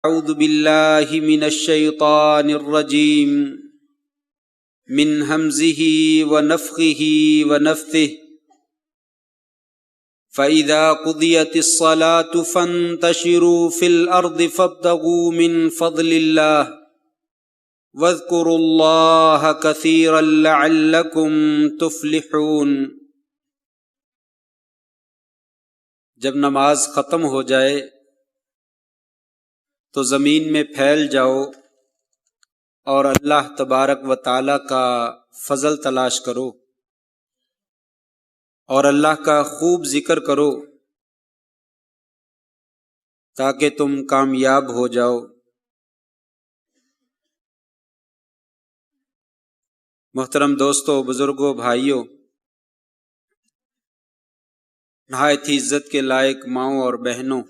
اعوذ باللہ من الشیطان الرجیم من ہمزہ ونفخہ ونفثہ فَإِذَا قُضِيَتِ الصَّلَاةُ فَانتَشِرُوا فِي الْأَرْضِ فَابْتَغُوا مِنْ فَضْلِ اللَّهِ وَاذْكُرُوا اللَّهَ كَثِيرًا لَعَلَّكُمْ تُفْلِحُونَ۔ جب نماز ختم ہو جائے تو زمین میں پھیل جاؤ اور اللہ تبارک و تعالی کا فضل تلاش کرو اور اللہ کا خوب ذکر کرو تاکہ تم کامیاب ہو جاؤ۔ محترم دوستو، بزرگوں، بھائیوں، نہایت ہی عزت کے لائق ماؤں اور بہنوں،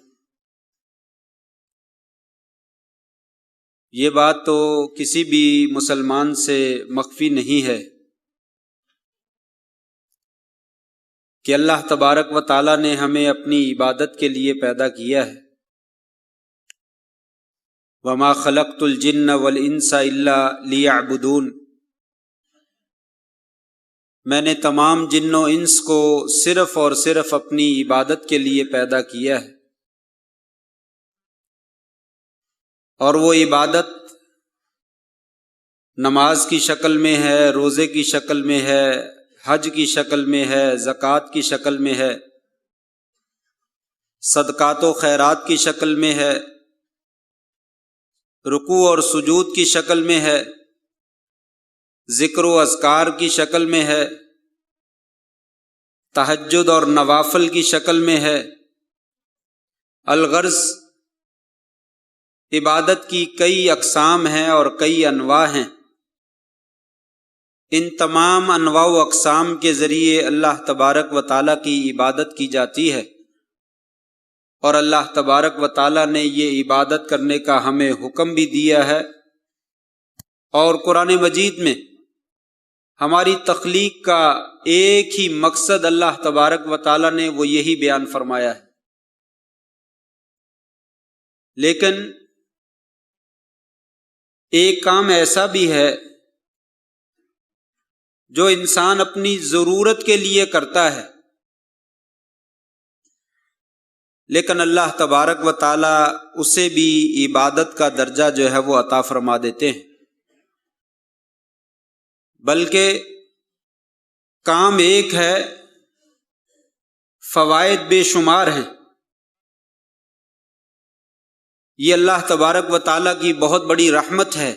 یہ بات تو کسی بھی مسلمان سے مخفی نہیں ہے کہ اللہ تبارک و تعالی نے ہمیں اپنی عبادت کے لیے پیدا کیا ہے۔ وَمَا خَلَقْتُ الْجِنَّ وَالْإِنسَ إِلَّا لِيَعْبُدُونَ، میں نے تمام جن و انس کو صرف اور صرف اپنی عبادت کے لیے پیدا کیا ہے، اور وہ عبادت نماز کی شکل میں ہے، روزے کی شکل میں ہے، حج کی شکل میں ہے، زکوٰۃ کی شکل میں ہے، صدقات و خیرات کی شکل میں ہے، رکوع اور سجود کی شکل میں ہے، ذکر و اذکار کی شکل میں ہے، تہجد اور نوافل کی شکل میں ہے۔ الغرض عبادت کی کئی اقسام ہیں اور کئی انواع ہیں۔ ان تمام انواع و اقسام کے ذریعے اللہ تبارک و تعالیٰ کی عبادت کی جاتی ہے، اور اللہ تبارک و تعالیٰ نے یہ عبادت کرنے کا ہمیں حکم بھی دیا ہے، اور قرآن مجید میں ہماری تخلیق کا ایک ہی مقصد اللہ تبارک و تعالیٰ نے وہ یہی بیان فرمایا ہے۔ لیکن ایک کام ایسا بھی ہے جو انسان اپنی ضرورت کے لیے کرتا ہے، لیکن اللہ تبارک و تعالی اسے بھی عبادت کا درجہ جو ہے وہ عطا فرما دیتے ہیں۔ بلکہ کام ایک ہے، فوائد بے شمار ہیں۔ یہ اللہ تبارک و تعالی کی بہت بڑی رحمت ہے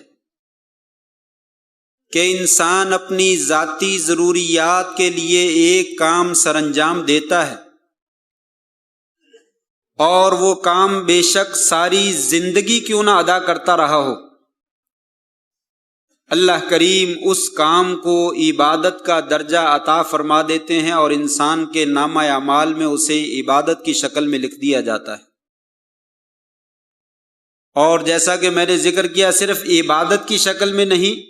کہ انسان اپنی ذاتی ضروریات کے لیے ایک کام سر انجام دیتا ہے، اور وہ کام بے شک ساری زندگی کیوں نہ ادا کرتا رہا ہو، اللہ کریم اس کام کو عبادت کا درجہ عطا فرما دیتے ہیں، اور انسان کے نامہ اعمال میں اسے عبادت کی شکل میں لکھ دیا جاتا ہے۔ اور جیسا کہ میں نے ذکر کیا، صرف عبادت کی شکل میں نہیں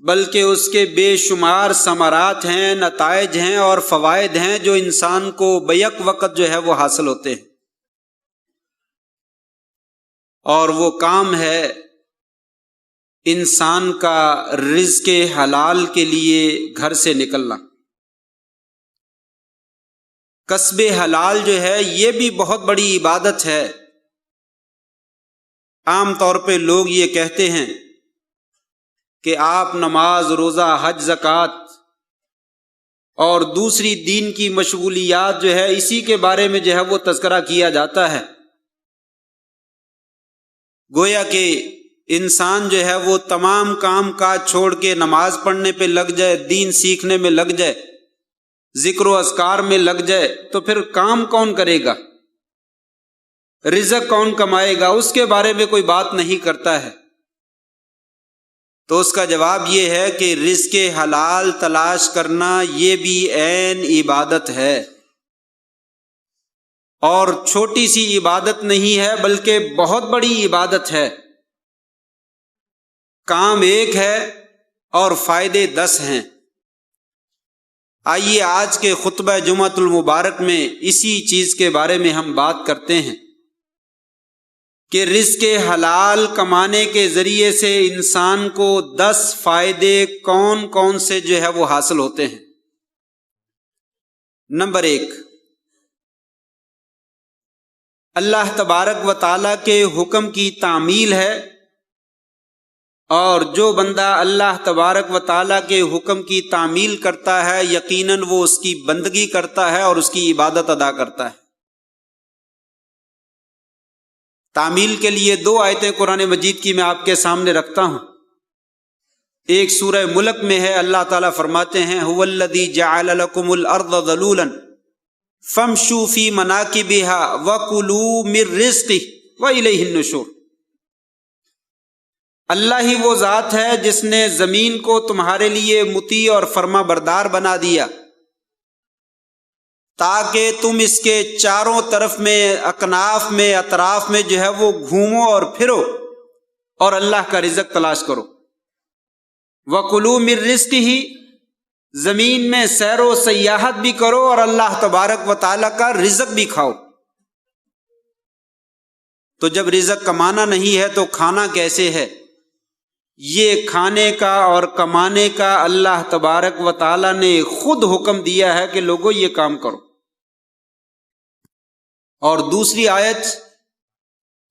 بلکہ اس کے بے شمار ثمرات ہیں، نتائج ہیں اور فوائد ہیں جو انسان کو بیک وقت جو ہے وہ حاصل ہوتے ہیں۔ اور وہ کام ہے انسان کا رزق حلال کے لیے گھر سے نکلنا۔ کسب حلال جو ہے یہ بھی بہت بڑی عبادت ہے۔ عام طور پہ لوگ یہ کہتے ہیں کہ آپ نماز، روزہ، حج، زکوٰۃ اور دوسری دین کی مشغولیات جو ہے اسی کے بارے میں جو ہے وہ تذکرہ کیا جاتا ہے، گویا کہ انسان جو ہے وہ تمام کام کاج چھوڑ کے نماز پڑھنے پہ لگ جائے، دین سیکھنے میں لگ جائے، ذکر و اذکار میں لگ جائے، تو پھر کام کون کرے گا، رزق کون کمائے گا، اس کے بارے میں کوئی بات نہیں کرتا ہے۔ تو اس کا جواب یہ ہے کہ رزق حلال تلاش کرنا یہ بھی عین عبادت ہے، اور چھوٹی سی عبادت نہیں ہے بلکہ بہت بڑی عبادت ہے۔ کام ایک ہے اور فائدے 10 ہیں۔ آئیے آج کے خطبہ جمعۃ المبارک میں اسی چیز کے بارے میں ہم بات کرتے ہیں کہ رزق حلال کمانے کے ذریعے سے انسان کو 10 فائدے کون کون سے جو ہے وہ حاصل ہوتے ہیں۔ نمبر 1، اللہ تبارک و تعالیٰ کے حکم کی تعمیل ہے، اور جو بندہ اللہ تبارک و تعالیٰ کے حکم کی تعمیل کرتا ہے یقیناً وہ اس کی بندگی کرتا ہے اور اس کی عبادت ادا کرتا ہے۔ تعمیل کے لیے 2 آیتیں قرآن مجید کی میں آپ کے سامنے رکھتا ہوں۔ ایک سورہ ملک میں ہے، اللہ تعالیٰ فرماتے ہیں هو الذی جعل لکم الارض ذلولا فامشوا فی مناکبها وکلوا من رزقہ والیہ النشور۔ اللہ ہی وہ ذات ہے جس نے زمین کو تمہارے لیے مطیع اور فرما بردار بنا دیا تاکہ تم اس کے چاروں طرف میں، اکناف میں، اطراف میں جو ہے وہ گھومو اور پھرو اور اللہ کا رزق تلاش کرو۔ وَكُلُوا مِن رِزْقِهِ، زمین میں سیر و سیاحت بھی کرو اور اللہ تبارک و تعالیٰ کا رزق بھی کھاؤ۔ تو جب رزق کمانا نہیں ہے تو کھانا کیسے ہے؟ یہ کھانے کا اور کمانے کا اللہ تبارک و تعالیٰ نے خود حکم دیا ہے کہ لوگوں یہ کام کرو۔ اور دوسری آیت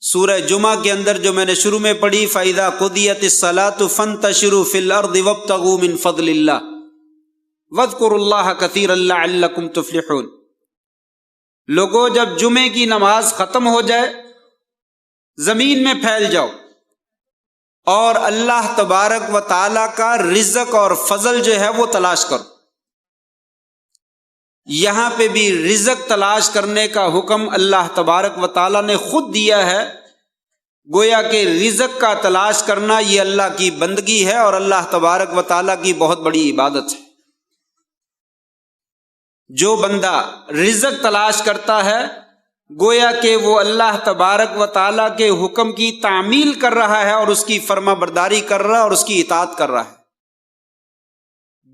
سورہ جمعہ کے اندر جو میں نے شروع میں پڑھی، فَإِذَا قُضِيَتِ الصَّلَاةُ فَانتَشِرُوا فِي الْأَرْضِ وَابْتَغُوا مِن فَضْلِ اللَّهِ وَاذْكُرُوا اللَّهَ كَثِيرًا لَعَلَّكُمْ تُفْلِحُونَ۔ لوگوں جب جمعے کی نماز ختم ہو جائے زمین میں پھیل جاؤ اور اللہ تبارک و تعالیٰ کا رزق اور فضل جو ہے وہ تلاش کرو۔ یہاں پہ بھی رزق تلاش کرنے کا حکم اللہ تبارک و تعالیٰ نے خود دیا ہے، گویا کہ رزق کا تلاش کرنا یہ اللہ کی بندگی ہے اور اللہ تبارک و تعالیٰ کی بہت بڑی عبادت ہے۔ جو بندہ رزق تلاش کرتا ہے گویا کہ وہ اللہ تبارک و تعالیٰ کے حکم کی تعمیل کر رہا ہے اور اس کی فرما برداری کر رہا ہے اور اس کی اطاعت کر رہا ہے۔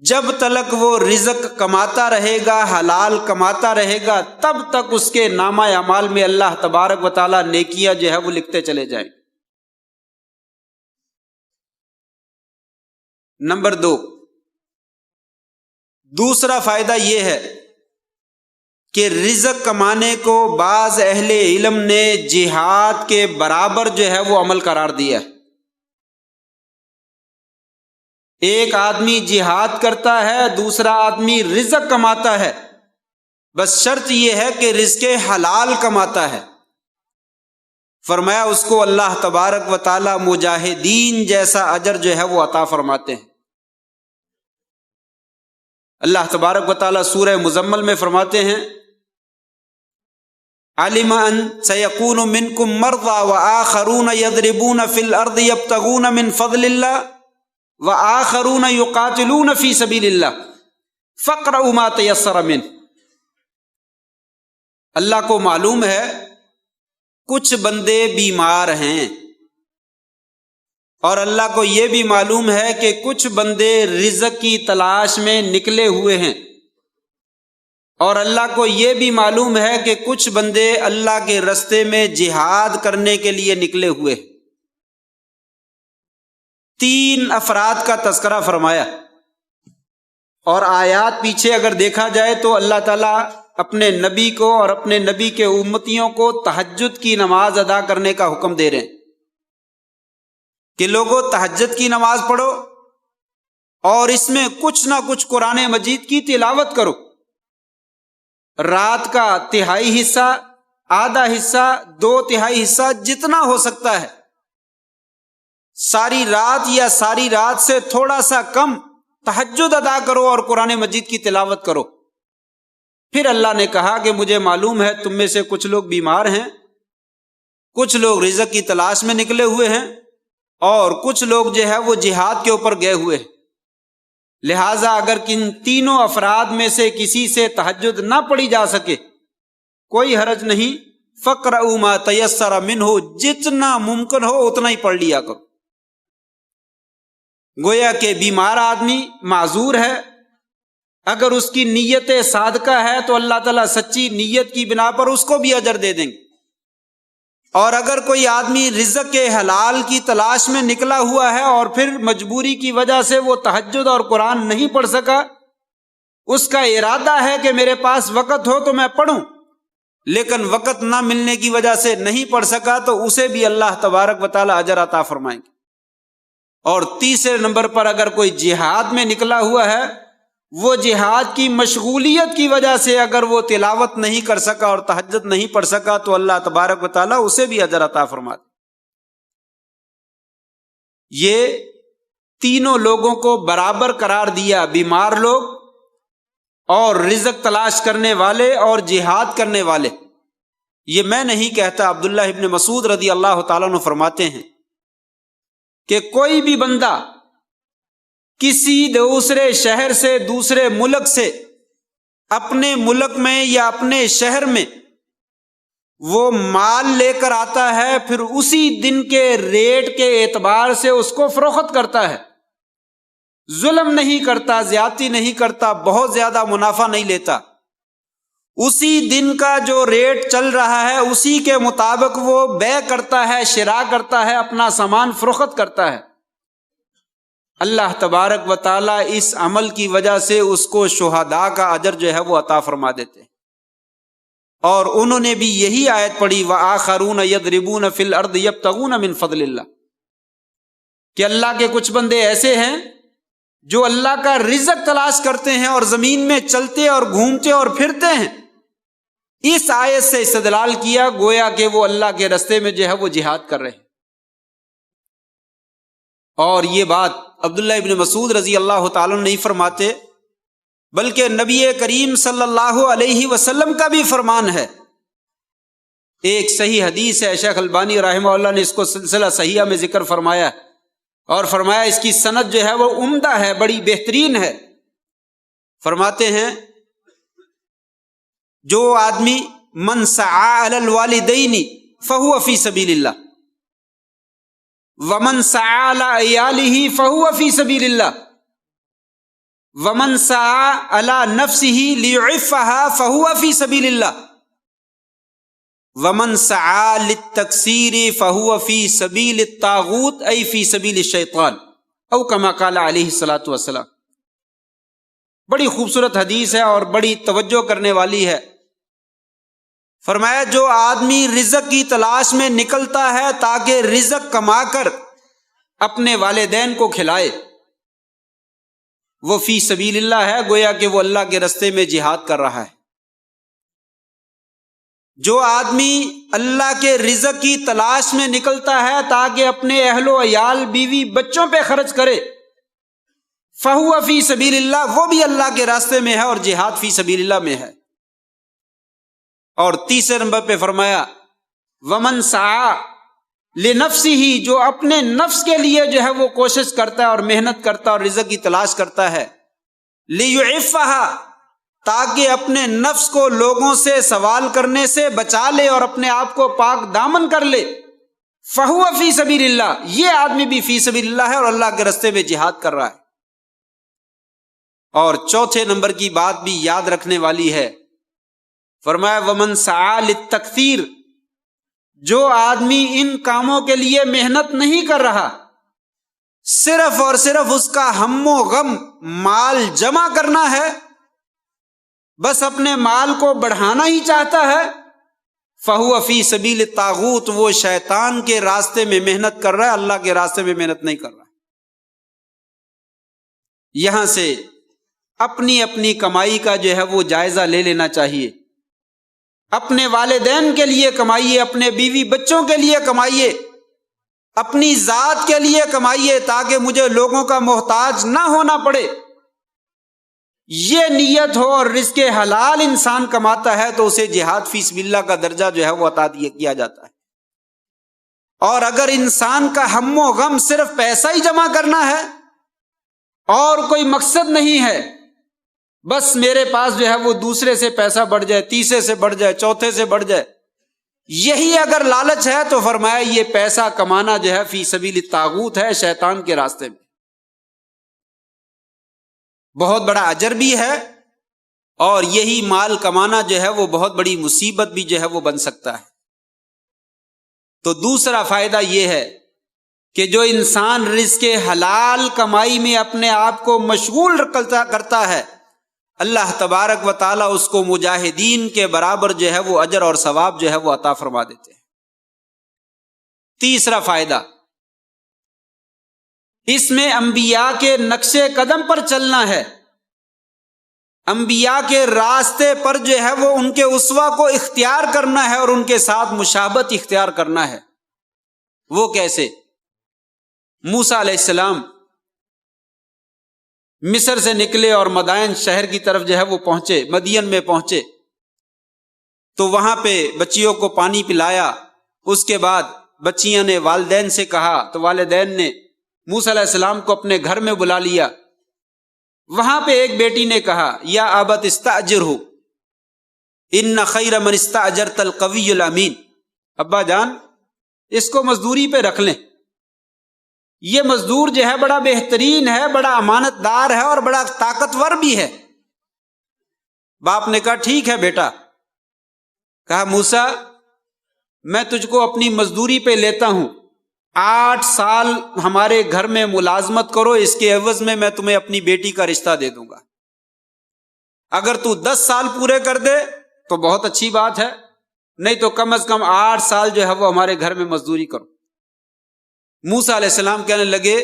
جب تک وہ رزق کماتا رہے گا، حلال کماتا رہے گا، تب تک اس کے نامہ اعمال میں اللہ تبارک و تعالیٰ نیکیاں جو ہے وہ لکھتے چلے جائیں۔ نمبر 2، دوسرا فائدہ یہ ہے کہ رزق کمانے کو بعض اہل علم نے جہاد کے برابر جو ہے وہ عمل قرار دیا ہے۔ ایک آدمی جہاد کرتا ہے، دوسرا آدمی رزق کماتا ہے، بس شرط یہ ہے کہ رزق حلال کماتا ہے۔ فرمایا اس کو اللہ تبارک و تعالی مجاہدین جیسا اجر جو ہے وہ عطا فرماتے ہیں۔ اللہ تبارک و تعالی سورہ مزمل میں فرماتے ہیں علم ان سیکون منکم مرضی وآخرون یضربون فی الارض یبتغون من فضل اللہ وآخرون یقاتلون فی سبیل اللہ فاقرؤوا ما تیسر منہ۔ اللہ کو معلوم ہے کچھ بندے بیمار ہیں، اور اللہ کو یہ بھی معلوم ہے کہ کچھ بندے رزق کی تلاش میں نکلے ہوئے ہیں، اور اللہ کو یہ بھی معلوم ہے کہ کچھ بندے اللہ کے رستے میں جہاد کرنے کے لیے نکلے ہوئے ہیں۔ 3 افراد کا تذکرہ فرمایا، اور آیات پیچھے اگر دیکھا جائے تو اللہ تعالیٰ اپنے نبی کو اور اپنے نبی کے امتیوں کو تہجد کی نماز ادا کرنے کا حکم دے رہے ہیں کہ لوگوں تہجد کی نماز پڑھو اور اس میں کچھ نہ کچھ قرآن مجید کی تلاوت کرو۔ رات کا تہائی حصہ، آدھا حصہ، 2/3 حصہ، جتنا ہو سکتا ہے ساری رات یا ساری رات سے تھوڑا سا کم تہجد ادا کرو اور قرآن مجید کی تلاوت کرو۔ پھر اللہ نے کہا کہ مجھے معلوم ہے تم میں سے کچھ لوگ بیمار ہیں، کچھ لوگ رزق کی تلاش میں نکلے ہوئے ہیں، اور کچھ لوگ جو ہے وہ جہاد کے اوپر گئے ہوئے ہیں، لہٰذا اگر کن تینوں افراد میں سے کسی سے تہجد نہ پڑھی جا سکے کوئی حرج نہیں، فَاقْرَؤُوا مَا تَيَسَّرَ مِنْهُ، جتنا ممکن ہو اتنا ہی پڑھ لیا کرو۔ گویا کہ بیمار آدمی معذور ہے، اگر اس کی نیت صادقہ ہے تو اللہ تعالیٰ سچی نیت کی بنا پر اس کو بھی اجر دے دیں گے۔ اور اگر کوئی آدمی رزق کے حلال کی تلاش میں نکلا ہوا ہے اور پھر مجبوری کی وجہ سے وہ تہجد اور قرآن نہیں پڑھ سکا، اس کا ارادہ ہے کہ میرے پاس وقت ہو تو میں پڑھوں، لیکن وقت نہ ملنے کی وجہ سے نہیں پڑھ سکا، تو اسے بھی اللہ تبارک و تعالی اجر عطا فرمائیں گے۔ اور تیسرے نمبر پر اگر کوئی جہاد میں نکلا ہوا ہے، وہ جہاد کی مشغولیت کی وجہ سے اگر وہ تلاوت نہیں کر سکا اور تہجد نہیں پڑھ سکا، تو اللہ تبارک و تعالی اسے بھی اجر عطا فرما دے۔ یہ تینوں لوگوں کو برابر قرار دیا، بیمار لوگ اور رزق تلاش کرنے والے اور جہاد کرنے والے۔ یہ میں نہیں کہتا، عبداللہ ابن مسعود رضی اللہ تعالیٰ عنہ فرماتے ہیں کہ کوئی بھی بندہ کسی دوسرے شہر سے، دوسرے ملک سے اپنے ملک میں یا اپنے شہر میں وہ مال لے کر آتا ہے، پھر اسی دن کے ریٹ کے اعتبار سے اس کو فروخت کرتا ہے، ظلم نہیں کرتا، زیادتی نہیں کرتا، بہت زیادہ منافع نہیں لیتا، اسی دن کا جو ریٹ چل رہا ہے اسی کے مطابق وہ بیع کرتا ہے، شراء کرتا ہے، اپنا سامان فروخت کرتا ہے، اللہ تبارک و تعالیٰ اس عمل کی وجہ سے اس کو شہداء کا اجر جو ہے وہ عطا فرما دیتے ہیں۔ اور انہوں نے بھی یہی آیت پڑھی، وَآخَرُونَ يَضْرِبُونَ فِي الْأَرْضِ يَبْتَغُونَ مِنْ فَضْلِ اللَّهِ، کہ اللہ کے کچھ بندے ایسے ہیں جو اللہ کا رزق تلاش کرتے ہیں اور زمین میں چلتے اور گھومتے اور پھرتے ہیں۔ اس آیت سے استدلال کیا گویا کہ وہ اللہ کے رستے میں جو ہے وہ جہاد کر رہے ہیں۔ اور یہ بات عبداللہ ابن مسعود رضی اللہ تعالیٰ نہیں فرماتے، بلکہ نبی کریم صلی اللہ علیہ وسلم کا بھی فرمان ہے۔ ایک صحیح حدیث ہے، شیخ البانی رحمہ اللہ نے اس کو سلسلہ صحیحہ میں ذکر فرمایا اور فرمایا اس کی سند جو ہے وہ عمدہ ہے، بڑی بہترین ہے۔ فرماتے ہیں جو آدمی من سعى علی الوالدین فہو فی سبیل اللہ ومن سعى علی عیالہ فہو فی سبیل اللہ ومن سعى علی نفسہ لیعفها فہو فی سبیل اللہ ومن سعى للتکثیر فہو فی سبیل الطاغوت ای فی سبیل الشیطان او کما قال علیہ الصلوۃ والسلام۔ بڑی خوبصورت حدیث ہے اور بڑی توجہ کرنے والی ہے۔ فرمایا جو آدمی رزق کی تلاش میں نکلتا ہے تاکہ رزق کما کر اپنے والدین کو کھلائے، وہ فی سبیل اللہ ہے، گویا کہ وہ اللہ کے رستے میں جہاد کر رہا ہے۔ جو آدمی اللہ کے رزق کی تلاش میں نکلتا ہے تاکہ اپنے اہل و عیال، بیوی بچوں پہ خرچ کرے، فہو فی سبیل اللہ، وہ بھی اللہ کے راستے میں ہے اور جہاد فی سبیل اللہ میں ہے۔ اور تیسرے نمبر پہ فرمایا ومن سعى لنفسہ، جو اپنے نفس کے لیے جو ہے وہ کوشش کرتا ہے اور محنت کرتا ہے اور رزق کی تلاش کرتا ہے، لیعفها، تاکہ اپنے نفس کو لوگوں سے سوال کرنے سے بچا لے اور اپنے آپ کو پاک دامن کر لے، فہو فی سبیل اللہ، یہ آدمی بھی فی سبیل اللہ ہے اور اللہ کے راستے میں جہاد کر رہا ہے۔ اور چوتھے نمبر کی بات بھی یاد رکھنے والی ہے، فرمایا ومن سعى للتکثیر، جو آدمی ان کاموں کے لیے محنت نہیں کر رہا، صرف اور صرف اس کا ہم و غم مال جمع کرنا ہے، بس اپنے مال کو بڑھانا ہی چاہتا ہے، فہو فی سبیل الطاغوت، وہ شیطان کے راستے میں محنت کر رہا ہے، اللہ کے راستے میں محنت نہیں کر رہا۔ یہاں سے اپنی اپنی کمائی کا جو ہے وہ جائزہ لے لینا چاہیے۔ اپنے والدین کے لیے کمائیے، اپنے بیوی بچوں کے لیے کمائیے، اپنی ذات کے لیے کمائیے تاکہ مجھے لوگوں کا محتاج نہ ہونا پڑے۔ یہ نیت ہو اور رزق حلال انسان کماتا ہے تو اسے جہاد فی سبیل اللہ کا درجہ جو ہے وہ عطا کیا جاتا ہے۔ اور اگر انسان کا ہم و غم صرف پیسہ ہی جمع کرنا ہے اور کوئی مقصد نہیں ہے، بس میرے پاس جو ہے وہ دوسرے سے پیسہ بڑھ جائے، تیسرے سے بڑھ جائے، چوتھے سے بڑھ جائے، یہی اگر لالچ ہے تو فرمایا یہ پیسہ کمانا جو ہے فی سبیل الطاغوت ہے، شیطان کے راستے میں۔ بہت بڑا اجر بھی ہے اور یہی مال کمانا جو ہے وہ بہت بڑی مصیبت بھی جو ہے وہ بن سکتا ہے۔ تو دوسرا فائدہ یہ ہے کہ جو انسان رزق حلال کمائی میں اپنے آپ کو مشغول کرتا ہے، اللہ تبارک و تعالیٰ اس کو مجاہدین کے برابر جو ہے وہ اجر اور ثواب جو ہے وہ عطا فرما دیتے ہیں۔ تیسرا فائدہ، اس میں انبیاء کے نقش قدم پر چلنا ہے، انبیاء کے راستے پر جو ہے وہ ان کے اسوہ کو اختیار کرنا ہے اور ان کے ساتھ مشابہت اختیار کرنا ہے۔ وہ کیسے؟ موسیٰ علیہ السلام مصر سے نکلے اور مدائن شہر کی طرف جو ہے وہ پہنچے، مدین میں پہنچے تو وہاں پہ بچیوں کو پانی پلایا، اس کے بعد بچیاں نے والدین سے کہا تو والدین نے موسیٰ علیہ السلام کو اپنے گھر میں بلا لیا۔ وہاں پہ ایک بیٹی نے کہا یا ابت استاجرہ ان خیر من استاجرت القوی الامین، ابا جان اس کو مزدوری پہ رکھ لیں، یہ مزدور جو ہے بڑا بہترین ہے، بڑا امانت دار ہے اور بڑا طاقتور بھی ہے۔ باپ نے کہا ٹھیک ہے بیٹا۔ کہا موسیٰ میں تجھ کو اپنی مزدوری پہ لیتا ہوں، 8 سال ہمارے گھر میں ملازمت کرو، اس کے عوض میں تمہیں اپنی بیٹی کا رشتہ دے دوں گا۔ اگر تو 10 سال پورے کر دے تو بہت اچھی بات ہے، نہیں تو کم از کم 8 سال جو ہے وہ ہمارے گھر میں مزدوری کرو۔ موسیٰ علیہ السلام کہنے لگے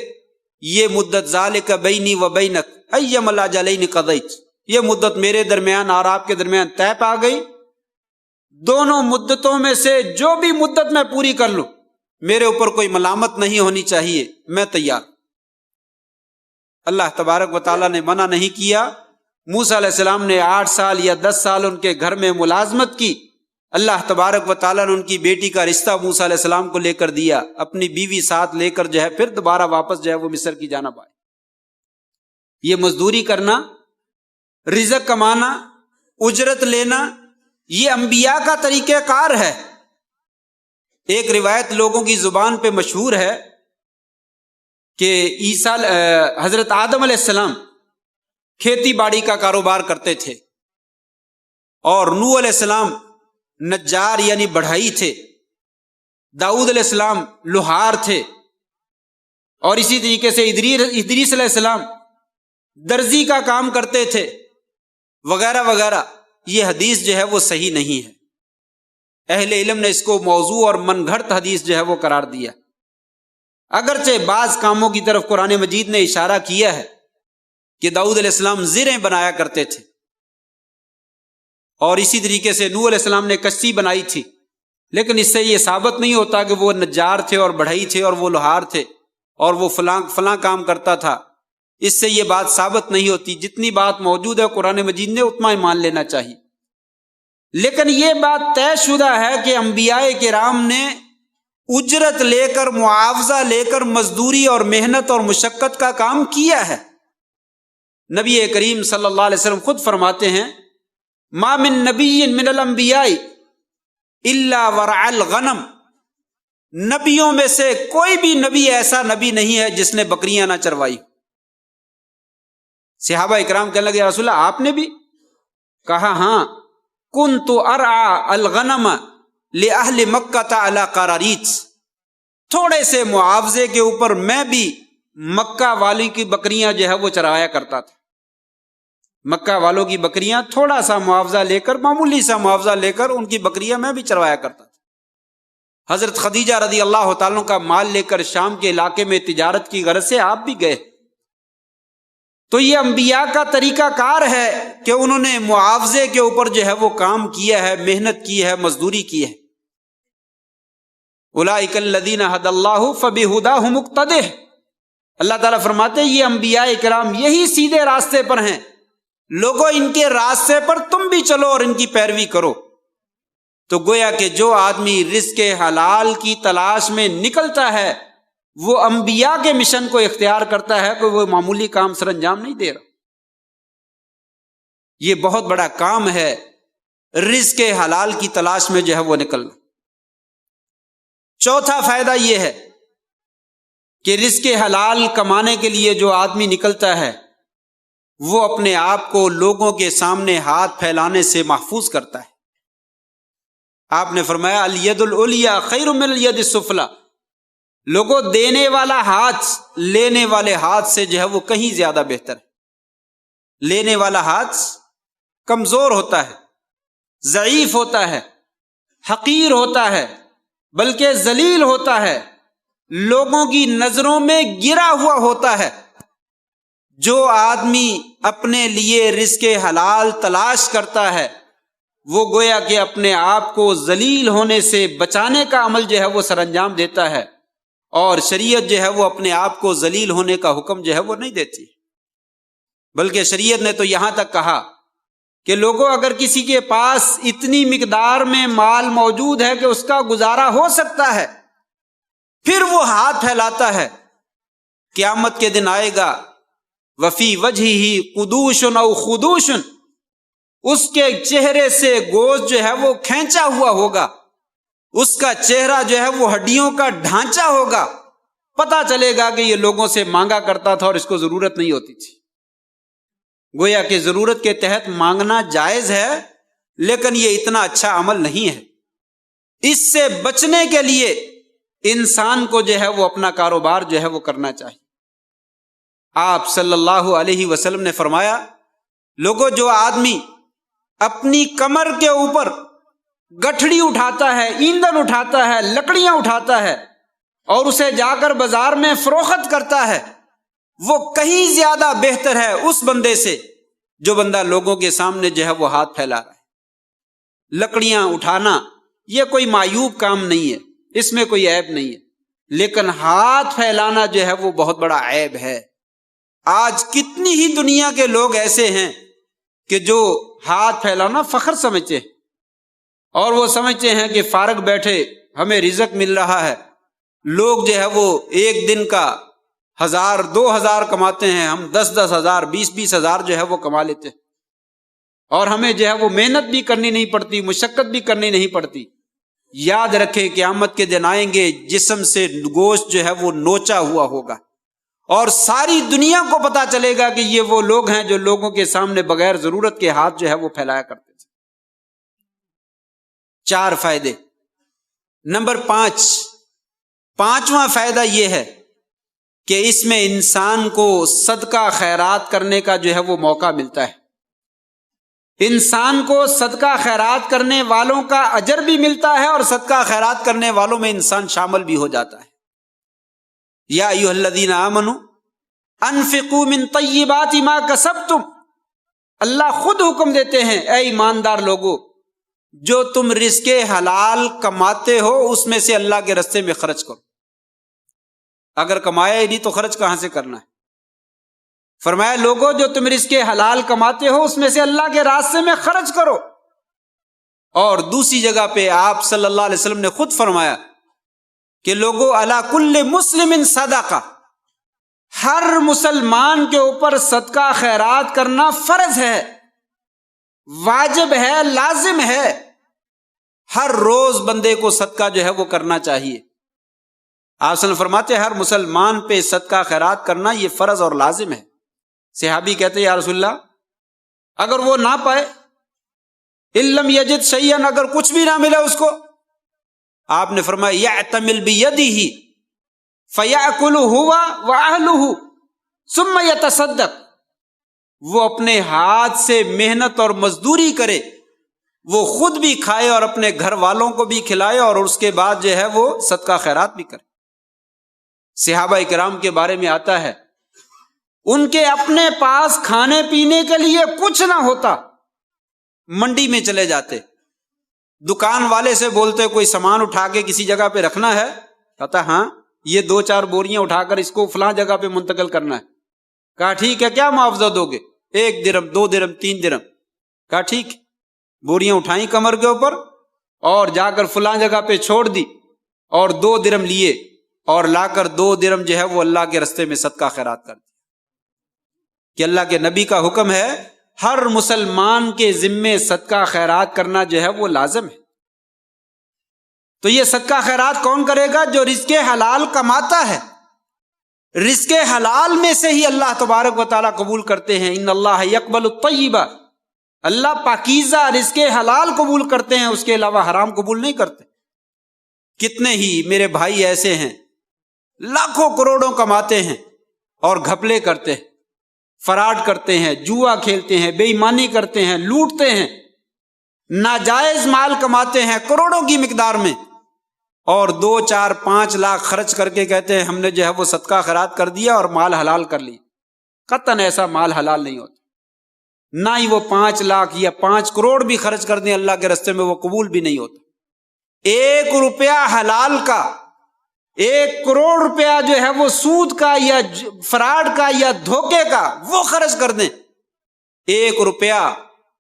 یہ مدت ذالک بینی و بینک ایم الاجلین قضیت، یہ مدت میرے درمیان اور آپ کے درمیان طے پا گئی، دونوں مدتوں میں سے جو بھی مدت میں پوری کر لوں میرے اوپر کوئی ملامت نہیں ہونی چاہیے، میں تیار۔ اللہ تبارک و تعالیٰ نے منع نہیں کیا، موسیٰ علیہ السلام نے 8 سال یا 10 سال ان کے گھر میں ملازمت کی، اللہ تبارک و تعالیٰ نے ان کی بیٹی کا رشتہ موسیٰ علیہ السلام کو لے کر دیا، اپنی بیوی ساتھ لے کر جو ہے پھر دوبارہ واپس جو ہے وہ مصر کی جانب آئے۔ یہ مزدوری کرنا، رزق کمانا، اجرت لینا، یہ انبیاء کا طریقہ کار ہے۔ ایک روایت لوگوں کی زبان پہ مشہور ہے کہ حضرت آدم علیہ السلام کھیتی باڑی کا کاروبار کرتے تھے اور نوح علیہ السلام نجار یعنی بڑھائی تھے، داؤد علیہ السلام لوہار تھے، اور اسی طریقے سے ادریس علیہ السلام درزی کا کام کرتے تھے وغیرہ وغیرہ۔ یہ حدیث جو ہے وہ صحیح نہیں ہے، اہل علم نے اس کو موضوع اور من گھڑت حدیث جو ہے وہ قرار دیا۔ اگرچہ بعض کاموں کی طرف قرآن مجید نے اشارہ کیا ہے کہ داؤد علیہ السلام زریں بنایا کرتے تھے، اور اسی طریقے سے نوح علیہ السلام نے کشتی بنائی تھی، لیکن اس سے یہ ثابت نہیں ہوتا کہ وہ نجار تھے اور بڑھئی تھے اور وہ لوہار تھے اور وہ فلاں کام کرتا تھا، اس سے یہ بات ثابت نہیں ہوتی۔ جتنی بات موجود ہے قرآن مجید نے اتنا ہی مان لینا چاہیے، لیکن یہ بات طے شدہ ہے کہ انبیاء کرام نے اجرت لے کر، معاوضہ لے کر مزدوری اور محنت اور مشقت کا کام کیا ہے۔ نبی کریم صلی اللہ علیہ وسلم خود فرماتے ہیں ما من نبی من الانبیاء الا ورع الغنم، نبیوں میں سے کوئی بھی نبی ایسا نبی نہیں ہے جس نے بکریاں نہ چروائی۔ صحابہ اکرام کہنے لگے یا رسول اللہ آپ نے بھی؟ کہا ہاں، کنت ارعى الغنم لأہل مکہ علی قراریط، تھوڑے سے معاوضے کے اوپر میں بھی مکہ والی کی بکریاں جو ہے وہ چرایا کرتا تھا۔ مکہ والوں کی بکریاں تھوڑا سا معاوضہ لے کر، معمولی سا معاوضہ لے کر ان کی بکریاں میں بھی چروایا کرتا تھا۔ حضرت خدیجہ رضی اللہ تعالیٰ کا مال لے کر شام کے علاقے میں تجارت کی غرض سے آپ بھی گئے۔ تو یہ انبیاء کا طریقہ کار ہے کہ انہوں نے معاوضے کے اوپر جو ہے وہ کام کیا ہے، محنت کی ہے، مزدوری کی ہے۔ اولئک الذین ھدی اللہ فبہداہ مقتدہ، اللہ تعالیٰ فرماتے ہیں یہ انبیاء کرام یہی سیدھے راستے پر ہیں، لوگوں ان کے راستے پر تم بھی چلو اور ان کی پیروی کرو۔ تو گویا کہ جو آدمی رزق حلال کی تلاش میں نکلتا ہے وہ انبیاء کے مشن کو اختیار کرتا ہے، کہ وہ معمولی کام سر انجام نہیں دے رہا۔ یہ بہت بڑا کام ہے رزق حلال کی تلاش میں جو ہے وہ نکلنا۔ چوتھا فائدہ یہ ہے کہ رزق حلال کمانے کے لیے جو آدمی نکلتا ہے وہ اپنے آپ کو لوگوں کے سامنے ہاتھ پھیلانے سے محفوظ کرتا ہے۔ آپ نے فرمایا الید العلیٰ خیر من الید السفلی، لوگوں دینے والا ہاتھ لینے والے ہاتھ سے جو ہے وہ کہیں زیادہ بہتر ہے۔ لینے والا ہاتھ کمزور ہوتا ہے، ضعیف ہوتا ہے، حقیر ہوتا ہے، بلکہ ذلیل ہوتا ہے، لوگوں کی نظروں میں گرا ہوا ہوتا ہے۔ جو آدمی اپنے لیے رزق حلال تلاش کرتا ہے وہ گویا کہ اپنے آپ کو ذلیل ہونے سے بچانے کا عمل جو ہے وہ سر انجام دیتا ہے، اور شریعت جو ہے وہ اپنے آپ کو ذلیل ہونے کا حکم جو ہے وہ نہیں دیتی، بلکہ شریعت نے تو یہاں تک کہا کہ لوگوں اگر کسی کے پاس اتنی مقدار میں مال موجود ہے کہ اس کا گزارا ہو سکتا ہے، پھر وہ ہاتھ پھیلاتا ہے، قیامت کے دن آئے گا وفی وجہہ قدوش او خدوش، اس کے چہرے سے گوشت جو ہے وہ کھینچا ہوا ہوگا، اس کا چہرہ جو ہے وہ ہڈیوں کا ڈھانچہ ہوگا، پتہ چلے گا کہ یہ لوگوں سے مانگا کرتا تھا اور اس کو ضرورت نہیں ہوتی تھی۔ گویا کہ ضرورت کے تحت مانگنا جائز ہے، لیکن یہ اتنا اچھا عمل نہیں ہے۔ اس سے بچنے کے لیے انسان کو جو ہے وہ اپنا کاروبار جو ہے وہ کرنا چاہیے۔ آپ صلی اللہ علیہ وسلم نے فرمایا، لوگوں جو آدمی اپنی کمر کے اوپر گٹھڑی اٹھاتا ہے، ایندھن اٹھاتا ہے، لکڑیاں اٹھاتا ہے اور اسے جا کر بازار میں فروخت کرتا ہے، وہ کہیں زیادہ بہتر ہے اس بندے سے جو بندہ لوگوں کے سامنے جو ہے وہ ہاتھ پھیلا رہا ہے۔ لکڑیاں اٹھانا یہ کوئی معیوب کام نہیں ہے، اس میں کوئی عیب نہیں ہے، لیکن ہاتھ پھیلانا جو ہے وہ بہت بڑا عیب ہے۔ آج کتنی ہی دنیا کے لوگ ایسے ہیں کہ جو ہاتھ پھیلانا فخر سمجھتے ہیں، اور وہ سمجھتے ہیں کہ فارغ بیٹھے ہمیں رزق مل رہا ہے۔ لوگ جو ہے وہ ایک دن کا 1000 2000 کماتے ہیں، ہم 10 ہزار 20 ہزار جو ہے وہ کما لیتے ہیں، اور ہمیں جو ہے وہ محنت بھی کرنی نہیں پڑتی، مشقت بھی کرنی نہیں پڑتی۔ یاد رکھیں قیامت کے دن آئیں گے جسم سے گوشت جو ہے وہ نوچا ہوا ہوگا، اور ساری دنیا کو پتا چلے گا کہ یہ وہ لوگ ہیں جو لوگوں کے سامنے بغیر ضرورت کے ہاتھ جو ہے وہ پھیلایا کرتے تھے۔ 4 فائدے۔ نمبر 5، پانچواں فائدہ یہ ہے کہ اس میں انسان کو صدقہ خیرات کرنے کا جو ہے وہ موقع ملتا ہے۔ انسان کو صدقہ خیرات کرنے والوں کا اجر بھی ملتا ہے، اور صدقہ خیرات کرنے والوں میں انسان شامل بھی ہو جاتا ہے۔ یا ایھا الذین آمنوا انفقوا من طیبات ما کسبتم، اللہ خود حکم دیتے ہیں اے ایماندار لوگو، جو تم رزق حلال کماتے ہو اس میں سے اللہ کے راستے میں خرچ کرو۔ اگر کمایا ہی نہیں تو خرچ کہاں سے کرنا ہے؟ فرمایا لوگوں جو تم رزق حلال کماتے ہو اس میں سے اللہ کے راستے میں خرچ کرو۔ اور دوسری جگہ پہ آپ صلی اللہ علیہ وسلم نے خود فرمایا کہ لوگوں علی کل مسلم صدقہ، ہر مسلمان کے اوپر صدقہ خیرات کرنا فرض ہے، واجب ہے، لازم ہے۔ ہر روز بندے کو صدقہ جو ہے وہ کرنا چاہیے۔ آپ صلی اللہ علیہ وسلم فرماتے ہیں ہر مسلمان پہ صدقہ خیرات کرنا یہ فرض اور لازم ہے۔ صحابی کہتے ہیں یا رسول اللہ اگر وہ نہ پائے، ان لم یجد شیئا، اگر کچھ بھی نہ ملے اس کو، آپ نے فرمایا یعتمل بیدہ فیأکل ہوا واہلہ ثم یتصدق، وہ اپنے ہاتھ سے محنت اور مزدوری کرے، وہ خود بھی کھائے اور اپنے گھر والوں کو بھی کھلائے، اور اس کے بعد جو ہے وہ صدقہ خیرات بھی کرے۔ صحابہ کرام کے بارے میں آتا ہے ان کے اپنے پاس کھانے پینے کے لیے کچھ نہ ہوتا، منڈی میں چلے جاتے، دکان والے سے بولتے کوئی سامان اٹھا کے کسی جگہ پہ رکھنا ہے، کہتا ہاں یہ 2-4 بوریاں اٹھا کر اس کو فلاں جگہ پہ منتقل کرنا ہے۔ کہا ٹھیک ہے، کیا معاوضہ دو گے؟ 1 درہم 2 درہم 3 درہم۔ کہا ٹھیک، بوریاں اٹھائیں کمر کے اوپر اور جا کر فلاں جگہ پہ چھوڑ دی، اور 2 درہم لیے اور لا کر 2 درہم جو ہے وہ اللہ کے راستے میں صدقہ خیرات کر دی۔ کہ اللہ کے نبی کا حکم ہے ہر مسلمان کے ذمے صدقہ خیرات کرنا جو ہے وہ لازم ہے۔ تو یہ صدقہ خیرات کون کرے گا؟ جو رزق حلال کماتا ہے۔ رزق حلال میں سے ہی اللہ تبارک و تعالیٰ قبول کرتے ہیں۔ ان اللہ یقبل الطیبہ، اللہ پاکیزہ رزق حلال قبول کرتے ہیں، اس کے علاوہ حرام قبول نہیں کرتے۔ کتنے ہی میرے بھائی ایسے ہیں لاکھوں کروڑوں کماتے ہیں اور گھپلے کرتے ہیں، فراڈ کرتے ہیں، جوا کھیلتے ہیں، بے ایمانی کرتے ہیں، لوٹتے ہیں، ناجائز مال کماتے ہیں کروڑوں کی مقدار میں، اور 2 4 5 لاکھ خرچ کر کے کہتے ہیں ہم نے جو ہے وہ صدقہ خیرات کر دیا اور مال حلال کر لی۔ قطعاً ایسا مال حلال نہیں ہوتا، نہ ہی وہ 5 لاکھ یا 5 کروڑ بھی خرچ کر دیں اللہ کے راستے میں وہ قبول بھی نہیں ہوتا۔ 1 روپیہ حلال کا، 1 کروڑ روپیہ جو ہے وہ سود کا یا فراڈ کا یا دھوکے کا وہ خرچ کر دیں، 1 روپیہ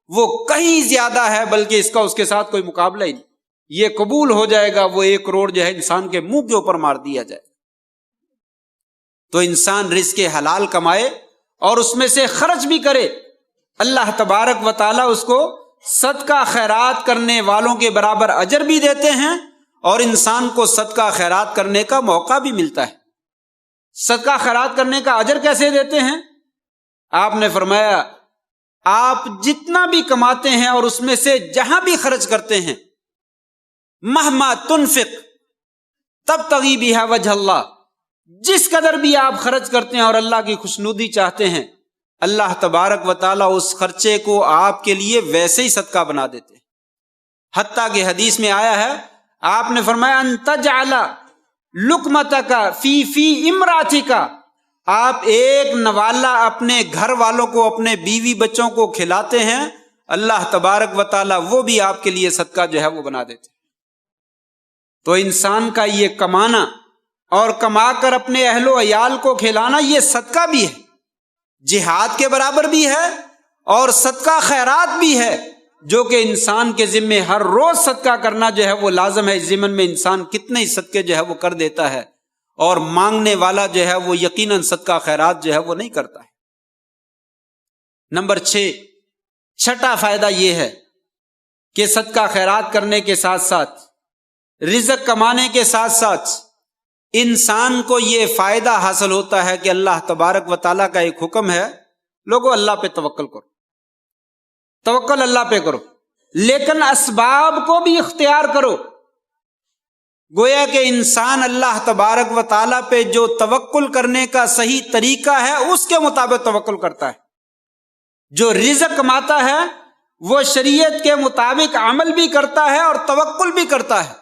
وہ کہیں زیادہ ہے، بلکہ اس کا اس کے ساتھ کوئی مقابلہ ہی نہیں، یہ قبول ہو جائے گا، وہ 1 کروڑ جو ہے انسان کے منہ کے اوپر مار دیا جائے۔ تو انسان رزق حلال کمائے اور اس میں سے خرچ بھی کرے، اللہ تبارک و تعالیٰ اس کو صدقہ خیرات کرنے والوں کے برابر اجر بھی دیتے ہیں، اور انسان کو صدقہ خیرات کرنے کا موقع بھی ملتا ہے۔ صدقہ خیرات کرنے کا اجر کیسے دیتے ہیں؟ آپ نے فرمایا آپ جتنا بھی کماتے ہیں اور اس میں سے جہاں بھی خرچ کرتے ہیں، مہما تنفق تبتغی بہا وجہ اللہ، جس قدر بھی آپ خرچ کرتے ہیں اور اللہ کی خوشنودی چاہتے ہیں، اللہ تبارک و تعالیٰ اس خرچے کو آپ کے لیے ویسے ہی صدقہ بنا دیتے ہیں۔ حتیٰ کہ حدیث میں آیا ہے، آپ نے فرمایا ان تجعل لقمتک فی امراتک، آپ ایک نوالا اپنے گھر والوں کو، اپنے بیوی بچوں کو کھلاتے ہیں، اللہ تبارک و تعالیٰ وہ بھی آپ کے لیے صدقہ جو ہے وہ بنا دیتے ہیں۔ تو انسان کا یہ کمانا اور کما کر اپنے اہل و عیال کو کھلانا یہ صدقہ بھی ہے، جہاد کے برابر بھی ہے، اور صدقہ خیرات بھی ہے، جو کہ انسان کے ذمے ہر روز صدقہ کرنا جو ہے وہ لازم ہے۔ اس ضمن میں انسان کتنے ہی صدقے جو ہے وہ کر دیتا ہے، اور مانگنے والا جو ہے وہ یقیناً صدقہ خیرات جو ہے وہ نہیں کرتا ہے۔ نمبر 6، چھٹا فائدہ یہ ہے کہ صدقہ خیرات کرنے کے ساتھ ساتھ، رزق کمانے کے ساتھ ساتھ، انسان کو یہ فائدہ حاصل ہوتا ہے کہ اللہ تبارک و تعالیٰ کا ایک حکم ہے، لوگوں اللہ پہ توکل کرو، توکل اللہ پہ کرو، لیکن اسباب کو بھی اختیار کرو۔ گویا کہ انسان اللہ تبارک و تعالیٰ پہ جو توکل کرنے کا صحیح طریقہ ہے اس کے مطابق توکل کرتا ہے۔ جو رزق کماتا ہے وہ شریعت کے مطابق عمل بھی کرتا ہے اور توکل بھی کرتا ہے۔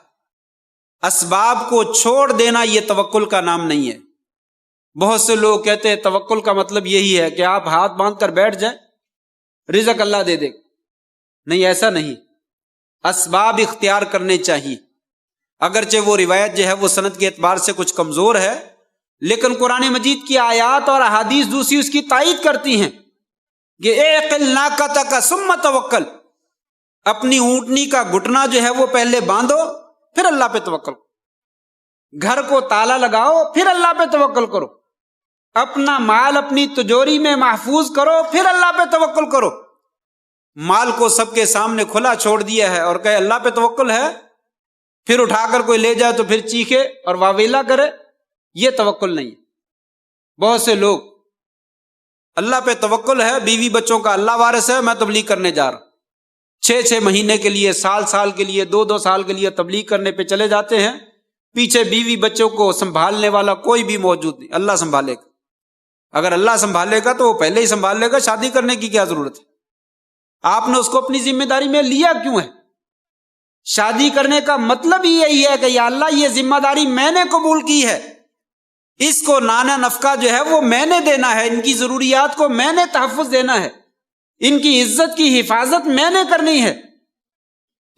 اسباب کو چھوڑ دینا یہ توکل کا نام نہیں ہے۔ بہت سے لوگ کہتے ہیں توکل کا مطلب یہی ہے کہ آپ ہاتھ باندھ کر بیٹھ جائیں، رزق اللہ دے دے۔ نہیں، ایسا نہیں، اسباب اختیار کرنے چاہیے۔ اگرچہ وہ روایت جو ہے وہ سند کے اعتبار سے کچھ کمزور ہے، لیکن قرآن مجید کی آیات اور احادیث دوسری اس کی تائید کرتی ہیں کہ اعقل ناقتک ثم توکل، اپنی اونٹنی کا گھٹنا جو ہے وہ پہلے باندھو پھر اللہ پہ توکل کرو، گھر کو تالا لگاؤ پھر اللہ پہ توکل کرو، اپنا مال اپنی تجوری میں محفوظ کرو پھر اللہ پہ توکل کرو۔ مال کو سب کے سامنے کھلا چھوڑ دیا ہے اور کہے اللہ پہ توکل ہے، پھر اٹھا کر کوئی لے جائے تو پھر چیخے اور واویلا کرے، یہ توکل نہیں ہے۔ بہت سے لوگ اللہ پہ توکل ہے، بیوی بچوں کا اللہ وارث ہے، میں تبلیغ کرنے جا رہا ہوں، 6 مہینے کے لیے، سال کے لیے، 2 سال کے لیے تبلیغ کرنے پہ چلے جاتے ہیں، پیچھے بیوی بچوں کو سنبھالنے والا کوئی بھی موجود نہیں، اللہ سنبھالے گا۔ اگر اللہ سنبھالے گا تو وہ پہلے ہی سنبھال لے گا، شادی کرنے کی کیا ضرورت ہے؟ آپ نے اس کو اپنی ذمہ داری میں لیا کیوں ہے؟ شادی کرنے کا مطلب ہی یہی ہے کہ یا اللہ یہ ذمہ داری میں نے قبول کی ہے، اس کو نانا نفقہ جو ہے وہ میں نے دینا ہے، ان کی ضروریات کو میں نے تحفظ دینا ہے، ان کی عزت کی حفاظت میں نے کرنی ہے۔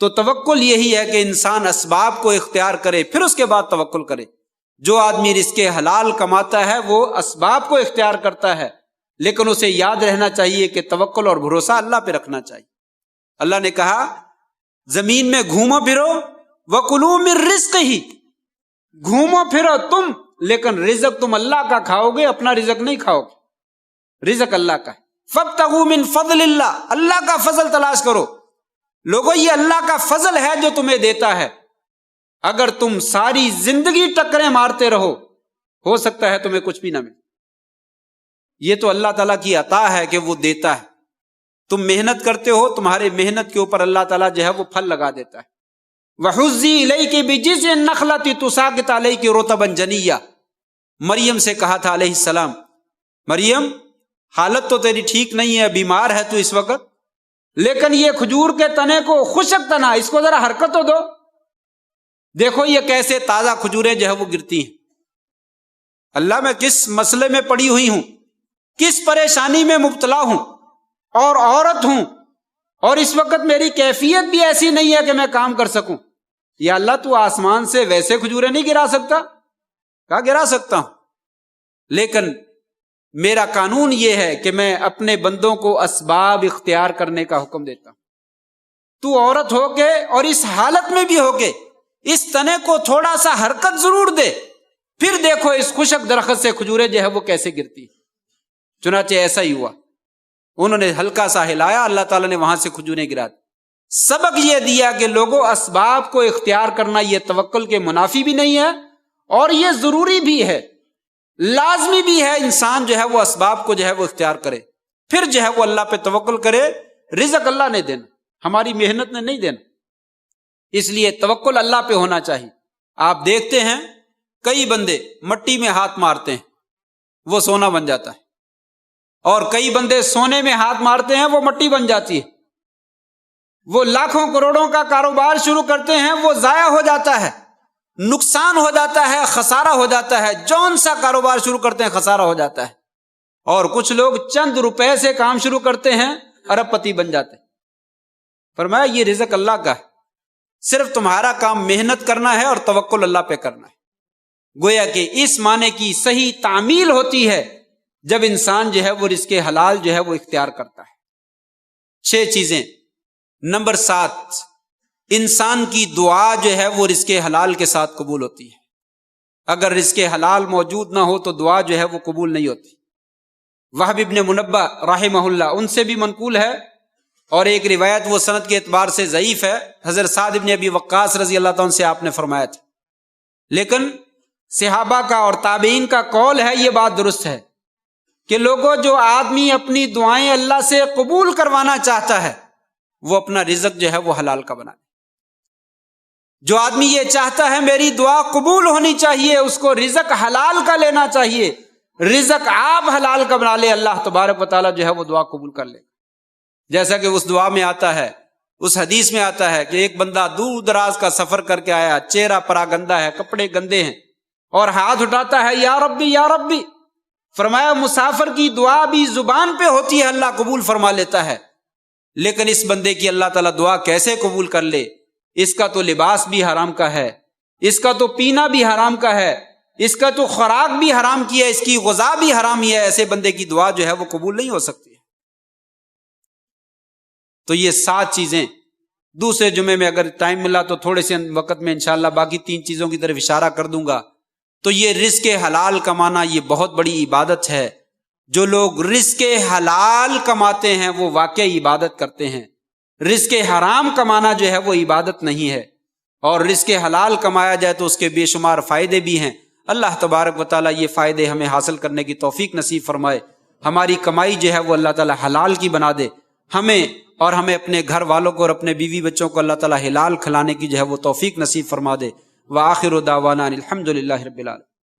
تو توکل یہی ہے کہ انسان اسباب کو اختیار کرے پھر اس کے بعد توکل کرے۔ جو آدمی رزق حلال کماتا ہے وہ اسباب کو اختیار کرتا ہے، لیکن اسے یاد رہنا چاہیے کہ توکل اور بھروسہ اللہ پہ رکھنا چاہیے۔ اللہ نے کہا زمین میں گھومو پھرو وَكُلُوا مِن رِزْقِهِ، گھومو پھرو تم، لیکن رزق تم اللہ کا کھاؤ گے، اپنا رزق نہیں کھاؤ گے، رزق اللہ کا ہے۔ فَابْتَغُوا مِن فَضْلِ اللَّهِ، اللہ کا فضل تلاش کرو۔ لوگو یہ اللہ کا فضل ہے جو تمہیں دیتا ہے۔ اگر تم ساری زندگی ٹکریں مارتے رہو، ہو سکتا ہے تمہیں کچھ بھی نہ ملے۔ یہ تو اللہ تعالیٰ کی عطا ہے کہ وہ دیتا ہے۔ تم محنت کرتے ہو، تمہارے محنت کے اوپر اللہ تعالیٰ جو ہے وہ پھل لگا دیتا ہے۔ وَحُزِّي إِلَيْكِ بِجِذْعِ النَّخْلَةِ تُسَاقِطْ عَلَيْكِ رُطَبًا جَنِيًّا۔ مریم سے کہا تھا علیہ السلام، مریم حالت تو تیری ٹھیک نہیں ہے، بیمار ہے تو اس وقت، لیکن یہ کھجور کے تنے کو، خشک تنا، اس کو ذرا حرکت تو دو، دیکھو یہ کیسے تازہ کھجوریں جو ہے وہ گرتی ہیں۔ اللہ میں کس مسئلے میں پڑی ہوئی ہوں، کس پریشانی میں مبتلا ہوں، اور عورت ہوں، اور اس وقت میری کیفیت بھی ایسی نہیں ہے کہ میں کام کر سکوں، یا اللہ تو آسمان سے ویسے کھجوریں نہیں گرا سکتا؟ کہا گرا سکتا ہوں، لیکن میرا قانون یہ ہے کہ میں اپنے بندوں کو اسباب اختیار کرنے کا حکم دیتا ہوں۔ تو عورت ہو کے اور اس حالت میں بھی ہو کے اس تنے کو تھوڑا سا حرکت ضرور دے، پھر دیکھو اس خشک درخت سے کھجوریں جو ہے وہ کیسے گرتی۔ چنانچہ ایسا ہی ہوا، انہوں نے ہلکا سا ہلایا، اللہ تعالیٰ نے وہاں سے کھجوریں گرا دی۔ سبق یہ دیا کہ لوگوں اسباب کو اختیار کرنا یہ توکل کے منافی بھی نہیں ہے، اور یہ ضروری بھی ہے، لازمی بھی ہے، انسان جو ہے وہ اسباب کو جو ہے وہ اختیار کرے، پھر جو ہے وہ اللہ پہ توکل کرے۔ رزق اللہ نے دینا، ہماری محنت نے نہیں دینا، اس لیے توکل اللہ پہ ہونا چاہیے۔ آپ دیکھتے ہیں کئی بندے مٹی میں ہاتھ مارتے ہیں، وہ سونا بن جاتا ہے، اور کئی بندے سونے میں ہاتھ مارتے ہیں، وہ مٹی بن جاتی ہے۔ وہ لاکھوں کروڑوں کا کاروبار شروع کرتے ہیں، وہ ضائع ہو جاتا ہے، نقصان ہو جاتا ہے، خسارہ ہو جاتا ہے، جون سا کاروبار شروع کرتے ہیں خسارہ ہو جاتا ہے۔ اور کچھ لوگ چند روپے سے کام شروع کرتے ہیں، ارب پتی بن جاتے ہیں۔ فرمایا یہ رزق اللہ کا ہے، صرف تمہارا کام محنت کرنا ہے اور توکل اللہ پہ کرنا ہے۔ گویا کہ اس معنی کی صحیح تعمیل ہوتی ہے جب انسان جو ہے وہ رزق حلال جو ہے وہ اختیار کرتا ہے۔ 6 چیزیں۔ نمبر 7، انسان کی دعا جو ہے وہ رزق حلال کے ساتھ قبول ہوتی ہے۔ اگر رزق حلال موجود نہ ہو تو دعا جو ہے وہ قبول نہیں ہوتی۔ وہب ابن منبہ رحمہ اللہ، ان سے بھی منقول ہے، اور ایک روایت وہ سند کے اعتبار سے ضعیف ہے، حضرت سعد ابن ابی وقاص رضی اللہ تعالیٰ عنہ سے آپ نے فرمایا تھا، لیکن صحابہ کا اور تابعین کا قول ہے، یہ بات درست ہے کہ لوگوں، جو آدمی اپنی دعائیں اللہ سے قبول کروانا چاہتا ہے وہ اپنا رزق جو ہے وہ حلال کا بنا دے۔ جو آدمی یہ چاہتا ہے میری دعا قبول ہونی چاہیے، اس کو رزق حلال کا لینا چاہیے، رزق آپ حلال کا بنا لے، اللہ تبارک و تعالیٰ جو ہے وہ دعا قبول کر لے۔ جیسا کہ اس دعا میں آتا ہے، اس حدیث میں آتا ہے کہ ایک بندہ دور دراز کا سفر کر کے آیا، چہرہ پرا گندا ہے، کپڑے گندے ہیں، اور ہاتھ اٹھاتا ہے یا ربی یا ربی۔ فرمایا مسافر کی دعا بھی زبان پہ ہوتی ہے، اللہ قبول فرما لیتا ہے، لیکن اس بندے کی اللہ تعالیٰ دعا کیسے قبول کر لے؟ اس کا تو لباس بھی حرام کا ہے، اس کا تو پینا بھی حرام کا ہے، اس کا تو خوراک بھی حرام کی ہے، اس کی غذا بھی حرام ہی ہے، ایسے بندے کی دعا جو ہے وہ قبول نہیں ہو سکتی۔ تو یہ 7 چیزیں، دوسرے جمعے میں اگر ٹائم ملا تو تھوڑے سے وقت میں انشاءاللہ باقی 3 چیزوں کی طرف اشارہ کر دوں گا۔ تو یہ رزق حلال کمانا یہ بہت بڑی عبادت ہے۔ جو لوگ رزق حلال کماتے ہیں وہ واقعی عبادت کرتے ہیں۔ رزق حرام کمانا جو ہے وہ عبادت نہیں ہے، اور رزق حلال کمایا جائے تو اس کے بے شمار فائدے بھی ہیں۔ اللہ تبارک و تعالیٰ یہ فائدے ہمیں حاصل کرنے کی توفیق نصیب فرمائے، ہماری کمائی جو ہے وہ اللہ تعالیٰ حلال کی بنا دے، ہمیں اور ہمیں اپنے گھر والوں کو اور اپنے بیوی بچوں کو اللہ تعالیٰ حلال کھلانے کی جو ہے وہ توفیق نصیب فرما دے۔ وآخر دعوانا الحمد للہ رب العالمین۔